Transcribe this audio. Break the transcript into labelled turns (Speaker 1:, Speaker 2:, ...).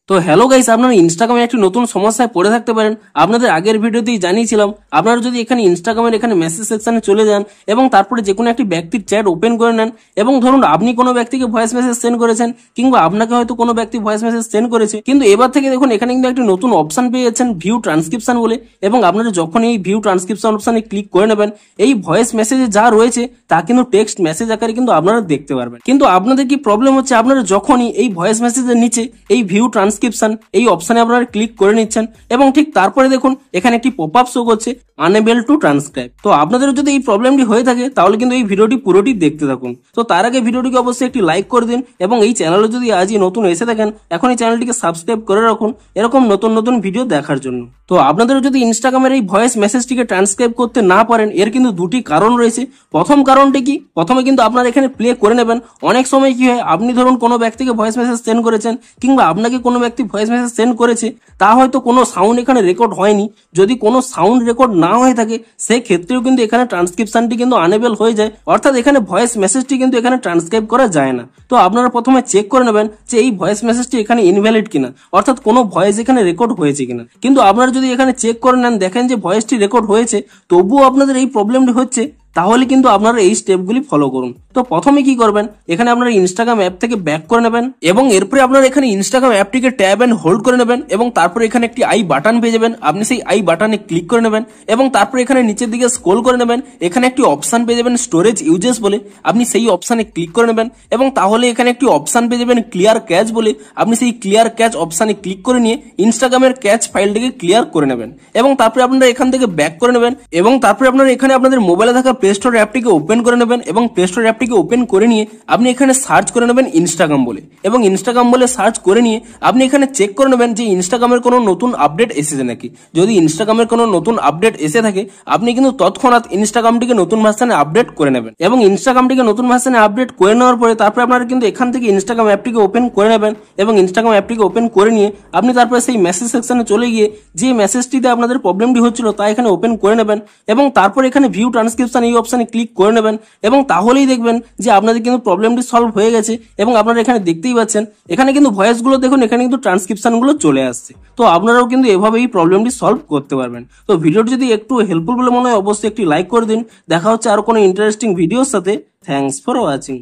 Speaker 1: তো hello guys, আপনারা ইনস্টাগ্রামে একটি নতুন সমস্যায় পড়ে থাকতে পারেন। আপনাদের আগের ভিডিওতেই জানিয়েছিলাম, আপনারা যদি এখানে ইনস্টাগ্রামের এখানে মেসেজ সেকশনে চলে যান এবং তারপরে যে কোনো একটি ব্যক্তির চ্যাট ওপেন করে নেন এবং ধরুন আপনি কোনো ব্যক্তিকে ভয়েস মেসেজ সেন্ড করেছেন কিংবা আপনাকে হয়তো কোনো ব্যক্তি ভয়েস মেসেজ সেন্ড করেছে, কিন্তু এবার থেকে দেখুন এখানে কিন্তু একটি নতুন অপশন পেয়ে যাচ্ছেন ভিউ ট্রান্সক্রিপশন বলে। এবং আপনারা যখন এই ভিউ ট্রান্সক্রিপশন অপশনে ক্লিক করে নেবেন, এই ভয়েস মেসেজে যা রয়েছে তা কিন্তু টেক্সট মেসেজ আকারে কিন্তু আপনারা দেখতে পারবেন। কিন্তু আপনাদের কি প্রবলেম হচ্ছে, আপনারা যখনই এই ভয়েস মেসেজের নিচে এই ভিউ ট্রান্সক্রিপশন এই অপশনে আপনারা ক্লিক করে নিচ্ছেন এবং ঠিক তারপরে দেখুন এখানে একটি পপআপ শো করছে আনএবল টু ট্রান্সক্রাইব। তো আপনাদের যদি এই প্রবলেমটি হয়ে থাকে তাহলে কিন্তু এই ভিডিওটি পুরোটি দেখতে থাকুন। তো তার আগে ভিডিওটিকে অবশ্যই একটি লাইক করে দিন এবং এই চ্যানেলে যদি আজই নতুন এসে থাকেন এখন এই চ্যানেলটিকে সাবস্ক্রাইব করে রাখুন এরকম নতুন নতুন ভিডিও দেখার জন্য। তো আপনাদের যদি ইনস্টাগ্রামের এই ভয়েস মেসেজটিকে ট্রান্সক্রাইব করতে না পারেন, এর কিন্তু দুটি কারণ রয়েছে। প্রথম কারণটি কি, প্রথমে কিন্তু আপনারা এখানে প্লে করে নেবেন। অনেক সময় কি হয়, আপনি ধরুন কোনো ব্যক্তিকে ভয়েস মেসেজ সেন্ড করেছেন কিংবা আপনাকে কোনো ব্যক্তি ভয়েস মেসেজ সেন্ড করেছে, তা হয়তো কোনো সাউন্ড এখানে রেকর্ড হয়নি। যদি কোনো সাউন্ড রেকর্ড না হয়ে থাকে সেই ক্ষেত্রেও কিন্তু এখানে ট্রান্সক্রিপশনটি কিন্তু আনএবল হয়ে যায়, অর্থাৎ এখানে ভয়েস মেসেজটি কিন্তু এখানে ট্রান্সক্রাইব করা যায় না। তো আপনারা প্রথমে চেক করে নেবেন যে এই ভয়েস মেসেজটি এখানে ইনভ্যালিড কিনা, অর্থাৎ কোনো ভয়েস এখানে রেকর্ড হয়েছে কিনা। কিন্তু আপনারা যদি এখানে চেক করে নেন, দেখেন যে ভয়েসটি রেকর্ড হয়েছে, তবুও আপনাদের এই প্রবলেমটি হচ্ছে, তাহলে কিন্তু আপনারা এই স্টেপগুলি ফলো করুন। তো প্রথমে কি করবেন, এখানে আপনারা ইনস্টাগ্রাম অ্যাপ থেকে ব্যাক করে নেবেন এবং এরপরে আপনারা এখানে ইনস্টাগ্রাম অ্যাপটিকে ট্যাব এন্ড হোল্ড করে নেবেন এবং তারপরে এখানে একটি আই বাটন পেয়ে যাবেন। আপনি সেই আই বাটনে ক্লিক করে নেবেন এবং তারপরে এখানে নিচের দিকে স্ক্রল করে নেবেন। এখানে একটি অপশন পেয়ে যাবেন স্টোরেজ ইউজেস বলে, আপনি সেই অপশনে ক্লিক করে নেবেন এবং তাহলে এখানে একটি অপশন পেয়ে যাবেন ক্লিয়ার ক্যাচ বলে, আপনি সেই ক্লিয়ার ক্যাচ অপশনে ক্লিক করে নিয়ে ইনস্টাগ্রামের ক্যাচ ফাইলটিকে ক্লিয়ার করে নেবেন এবং তারপরে আপনারা এখান থেকে ব্যাক করে নেবেন এবং তারপরে আপনারা এখানে আপনাদের মোবাইলে থাকা প্লে স্টোর অ্যাপটিকে ওপেন করে নেবেন এবং প্লে স্টোর অ্যাপটিকে ওপেন করে নিয়ে আপনি এখানে সার্চ করে নেবেন ইনস্টাগ্রাম বলে এবং ইনস্টাগ্রাম বলে সার্চ করে নিয়ে আপনি এখানে চেক করে নেবেন যে ইনস্টাগ্রামের কোনো নতুন আপডেট এসেছে নাকি। যদি ইনস্টাগ্রামের কোনো নতুন আপডেট এসে থাকে আপনি কিন্তু তৎক্ষণাৎ ইনস্টাগ্রামটিকে নতুন ভার্সনে আপডেট করে নেবেন এবং ইনস্টাগ্রামটিকে নতুন ভার্সনে আপডেট করে নেওয়ার পরে তারপরে আপনারা কিন্তু এখান থেকে ইনস্টাগ্রাম অ্যাপটিকে ওপেন করে নেবেন এবং ইনস্টাগ্রাম অ্যাপটিকে ওপেন করে নিয়ে আপনি তারপরে সেই মেসেজ সেকশনে চলে গিয়ে যে মেসেজটিতে আপনাদের প্রবলেমটি হচ্ছিল তা এখানে ওপেন করে নেবেন এবং তারপর এখানে ভিউ ট্রান্সক্রিপশন এই অপশনে ক্লিক করে নেবেন এবং তাহলেই দেখবেন যে আপনাদের কিন্তু প্রবলেমটি সলভ হয়ে গেছে এবং আপনারা এখানে দেখতেই পাচ্ছেন এখানে কিন্তু ভয়েসগুলো দেখুন এখানে কিন্তু ট্রান্সক্রিপশনগুলো চলে আসছে। তো আপনারাও কিন্তু এভাবে এই প্রবলেমটি সলভ করতে পারবেন। তো ভিডিওটি যদি একটু হেল্পফুল বলে মনে হয় অবশ্যই একটি লাইক করে দিন। দেখা হচ্ছে আর কোনো ইন্টারেস্টিং ভিডিওর সাথে। Thanks for watching.